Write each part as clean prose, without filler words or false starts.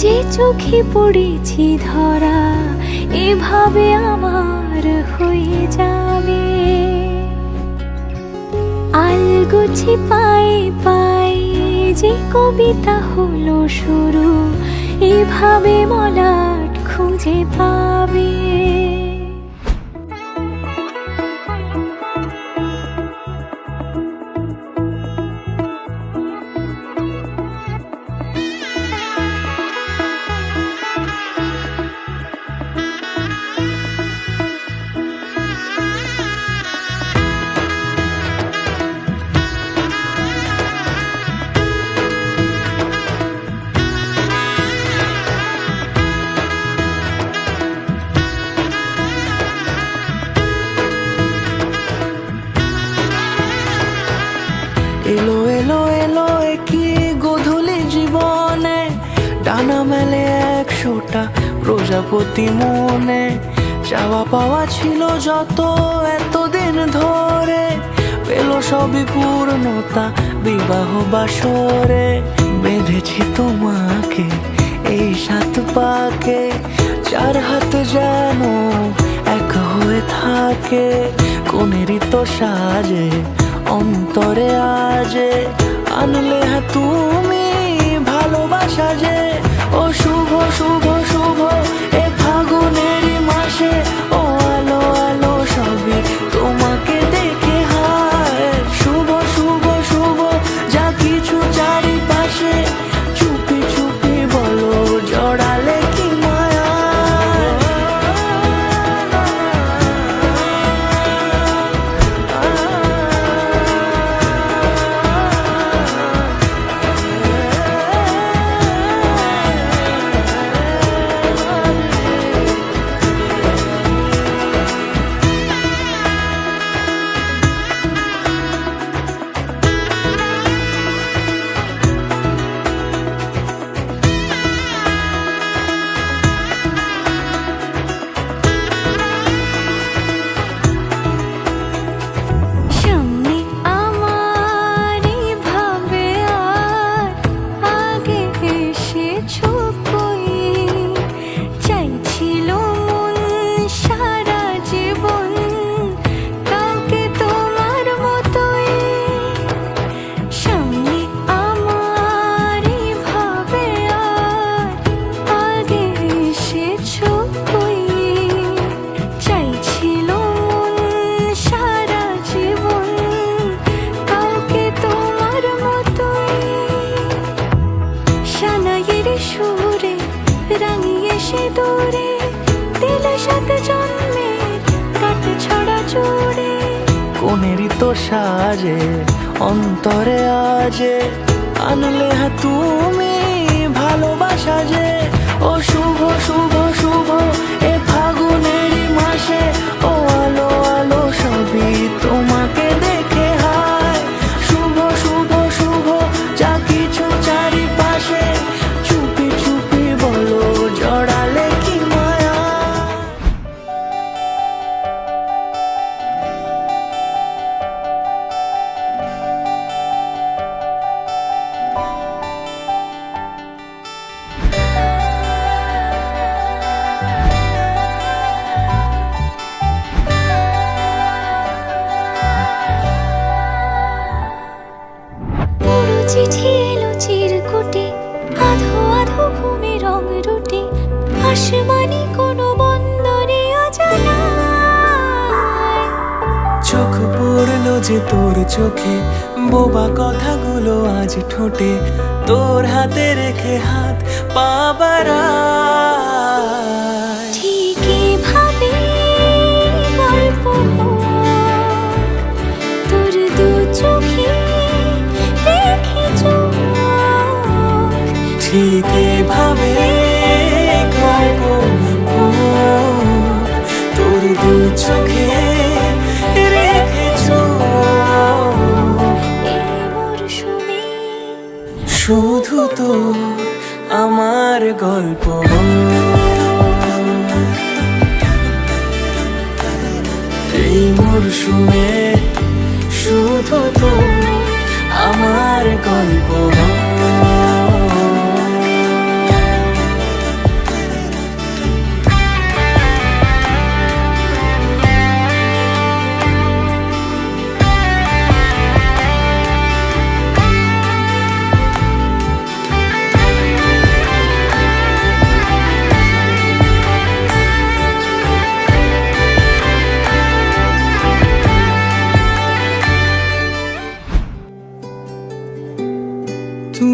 যে চোখে পড়েছি ধরা এভাবে আমার হয়ে যাবে। আলগোছি পায়ে পায়ে যে কবিতা হলো শুরু, এভাবে মলাট খুঁজে পাবে। এলো এলো এলো কি গোধূলি জীবনে, ডানা মেলে 100টা প্রজাপতি মনে। চাওয়া পাওয়া ছিল যত এতদিন ধরে, পেল সবই পূর্ণতা বিবাহ বাসরে। বেঁধেছি তোমাকে এই 7 পাকে, 4 হাত যেন এক হয়ে থাকে। কোনেরই তো সাজে অন্তরে আজে, আনলে তুমি ভালোবাসা যে। ও শুভ শুভ শুভ এ ফাগুনেরই মাসে, ও আলো আলো সবই তোমাকে দেখে হায়। শুভ শুভ শুভ যা কিছু চারিপাশে, চুপি চুপি বলো জড়ালে কি মায়া। কোনেরই তো সাজে অন্তরে আজে, আনলে তুমি ভালোবাসা যে। ও শুভ শুভ শুভ এ ফাগুনেরই মাসে, ও আলো আলো সবই তোমাকে দেখে হায়। শুভ শুভ শুভ যা কিছু চারিপাশে, চুপি চুপি বলো জড়ালে কি মায়া। চিঠি এলো চিরকুটে, আধো আধো ঘুমে রং রুটে, আসমানি কোনো বন্দরে অজানায়। চোখ পড়লো যে তোর চোখে, বোবা কথাগুলো আজ ঠোঁটে, তোর হাতে রেখে হাত পা বাড়ায়। ঠিক এভাবে গল্প তোর দু চোখে রেখে চোখ, ঠিক এভাবে গল্প তোর দু চোখে রেখে চোখ। এই মরশুমে শুধু তো আমার গল্প, এই মরশুমে শুধু তো আমার গল্প।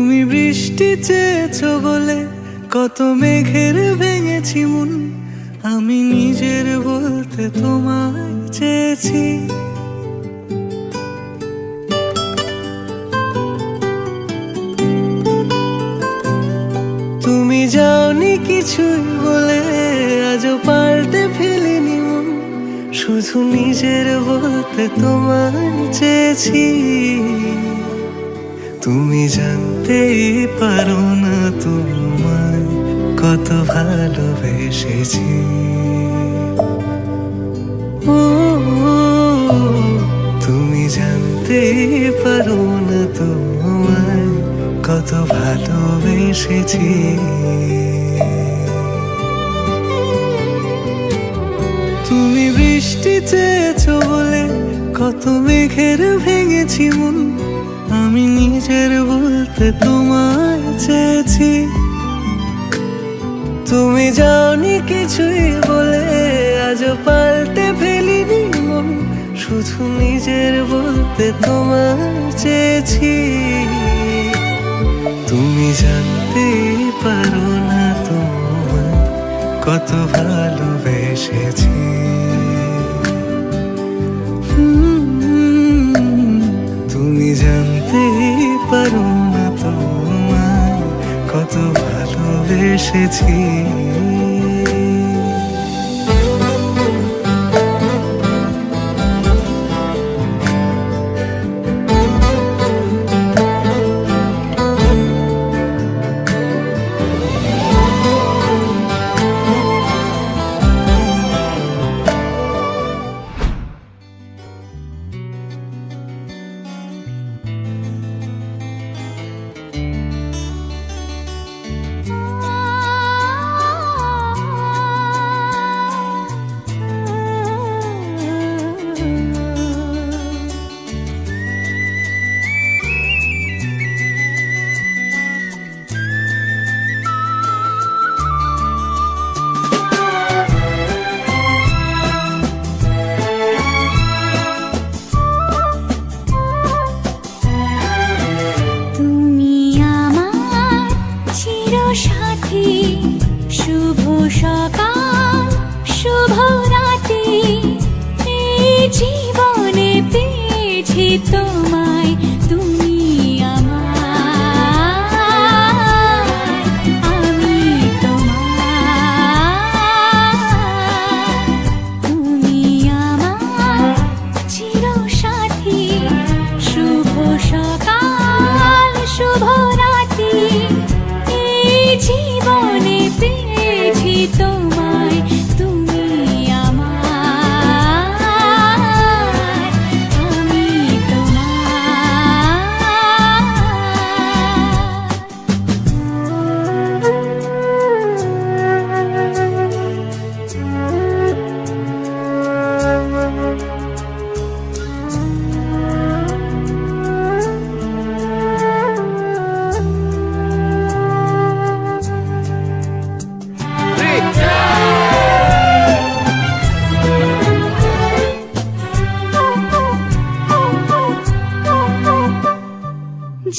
তুমি বৃষ্টি চেয়েছো বলে কত মেঘের ভেঙেছি মন, আমি নিজের বলতে তোমায় চেয়েছি। তুমি যাওনি কিছুই বলে আজও পাল্টে ফেলিনি মন, শুধু নিজের বলতে তোমায় চেয়েছি। তুমি জানতেই পারো না তোমায় কত ভালোবেসেছি। ও তুমি জানতেই পারো না তোমায় কত ভালোবেসেছি। তুমি বৃষ্টি চেয়েছো বলে কত মেঘের ভেঙেছি মন, আমি নিজের বলতে তোমায় চেয়েছি। তুমি যাওনি কিছুই বলে আজও পাল্টে ফেলিনি মন, শুধু নিজের বলতে তোমায় চেয়েছি। তুমি জানতেই পারো না তোমায় কত ভালোবেসেছি। তুমি জানতেই পারো না তোমায় কত ভালোবেসেছি। সাথী শুভ সকাল শুভ রাতি, এই জীবনে পেয়েছি তোমায়, তুমি আমার, আমি তোমার। তুমি আমার চির সাথী শুভ সকাল শুভ রাতি, জীবনে পেয়েছি তোমায়, তুমি আমার, আমি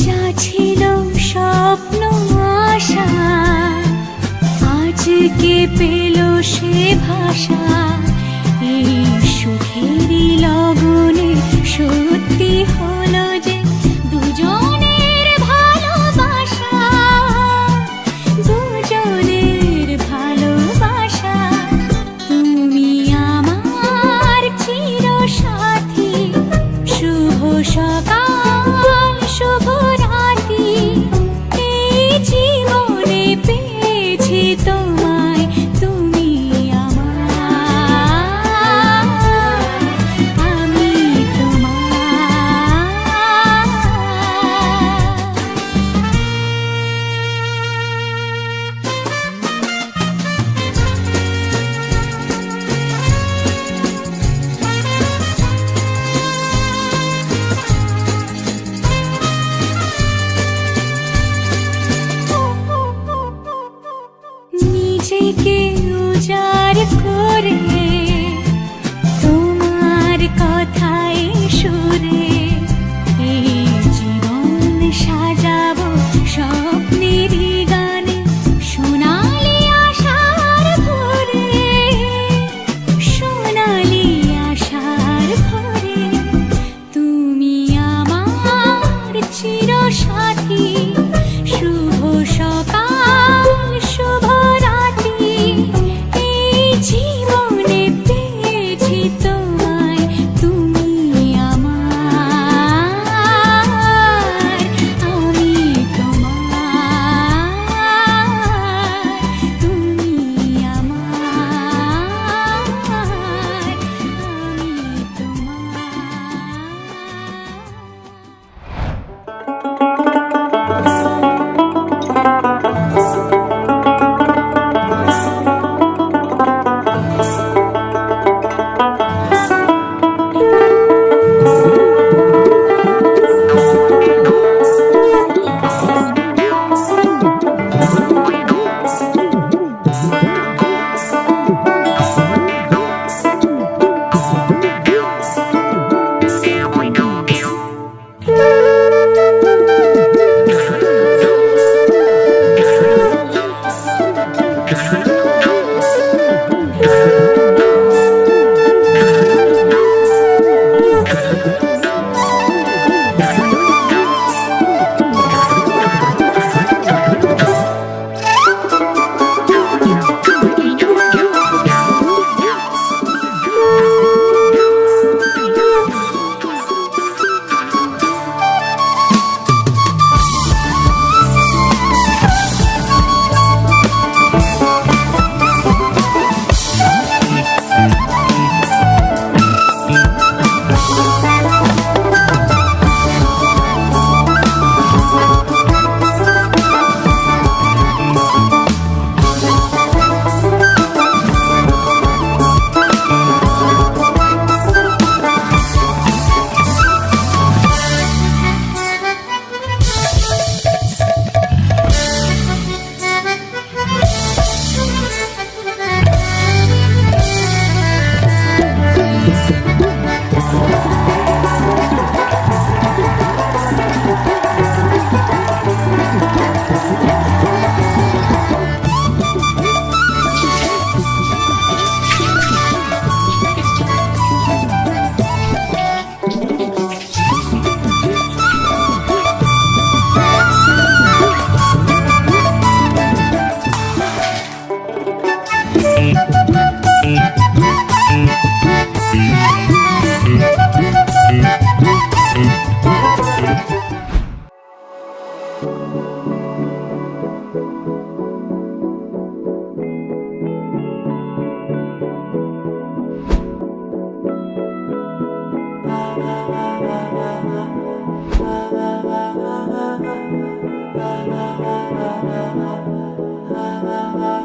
যা ছিল স্বপ্ন আশা, আজকে পেল সে ভাষা, এই সুখেরই লগনে সত্যি হলো যে দুজনের ভালোবাসা, দুজনের ভালোবাসা। তুমি আমার চির সাথী শুভ সকাল শুভ রাতি, এই জীবনে পেয়েছি তোমায়, তুমি আমার, আমি নিজেকে উজাড় করে তোমার কথায় সুরে এই জীবন সাজাবো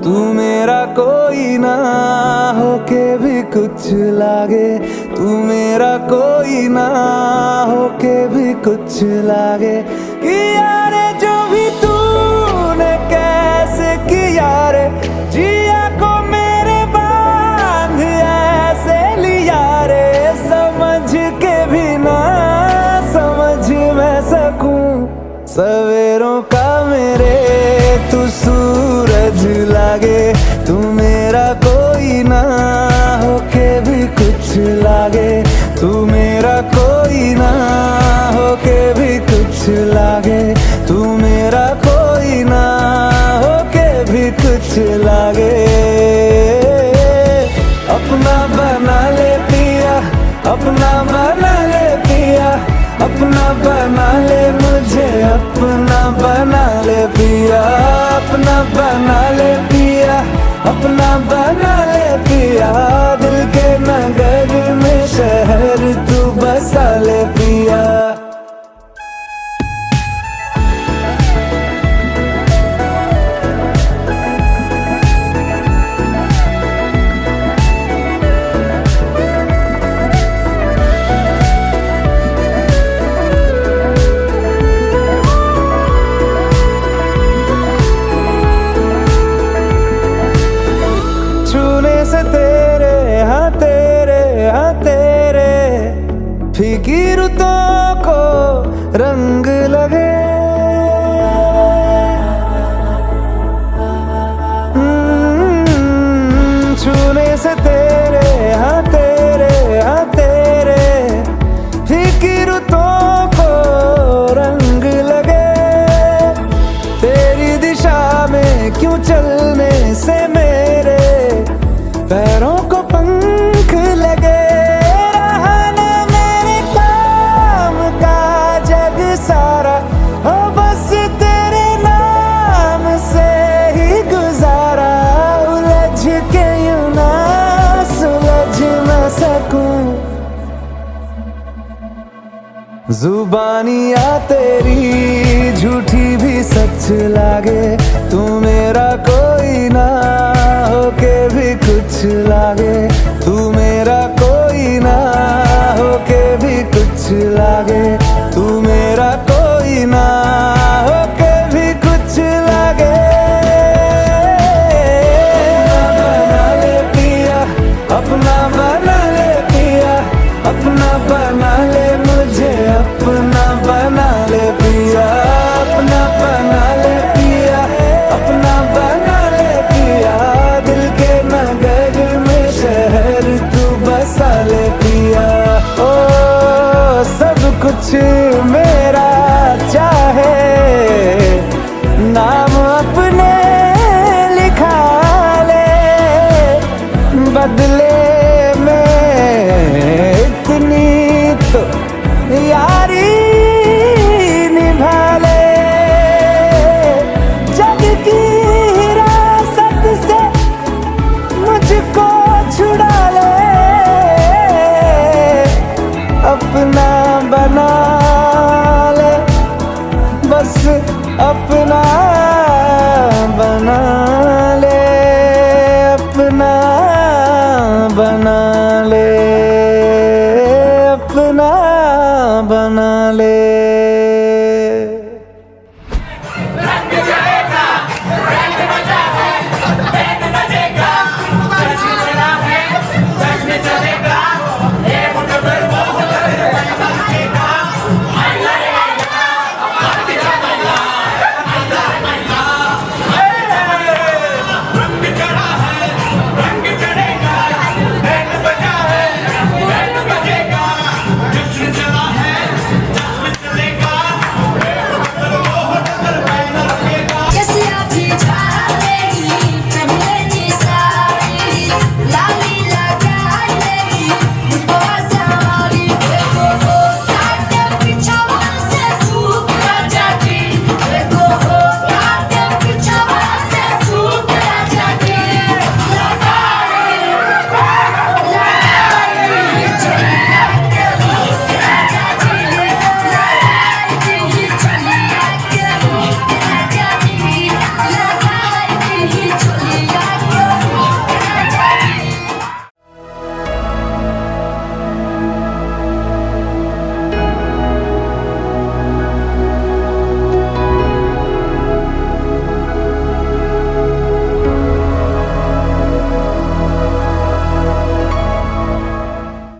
तू मेरा कोई ना होके भी कुछ लागे, तू मेरा कोई ना होके भी कुछ लागे। कि यारे जो भी तूने कैसे किया रे, जिया को मेरे बांध ऐसे लिया रे, समझ के भी ना समझ मैं सकूं सवेरों का मेरे तू सूरज लागे। तू मेरा कोई ना होके भी कुछ लागे, तू मेरा कोई ना होके भी कुछ लागे, तू मेरा कोई ना होके भी कुछ लागे। अपना बना ले पिया, अपना बना ले पिया, अपना बना ले मुझे, अपना बना ले पिया, अपना बना ले पिया, अपना बना ले पिया। दिल के नगर में शहर तू बसा ले पिया। से तेरे हाँ तेरे हाँ तेरे फीकी रुतों को रंग लगे। छूने से तेरे हाँ तेरे फीकी रुतों को रंग लगे। तेरी दिशा में क्यों चलने से मेरे पैरों को पंख लगे। रहा ना मेरे काम का जग सारा, हो बस तेरे नाम से ही गुजारा। उलझ के यूं ना सुलझ ना सकूं, जुबानियाँ तेरी झूठी भी सच लागे। तू मेरा कोई ना होके भी कुछ लागे, तू मेरा कोई ना होके भी कुछ लागे, तू मेरा कोई ना होके भी कुछ लागे। अपना बना ले पिया, अपना बना ले मुझे, अपना बना ले पिया, अपना बना ले पिया, अपना बना ले पिया। दिल के नगर में शहर तू बसा ले पिया। ओ सब कुछ मेरा चाहे, नाम अपने लिखा ले, बदले इतनी तो यारी निभा ले। जग की हिरासत से मुझको छुड़ा ले, अपना बना ले, बस अपना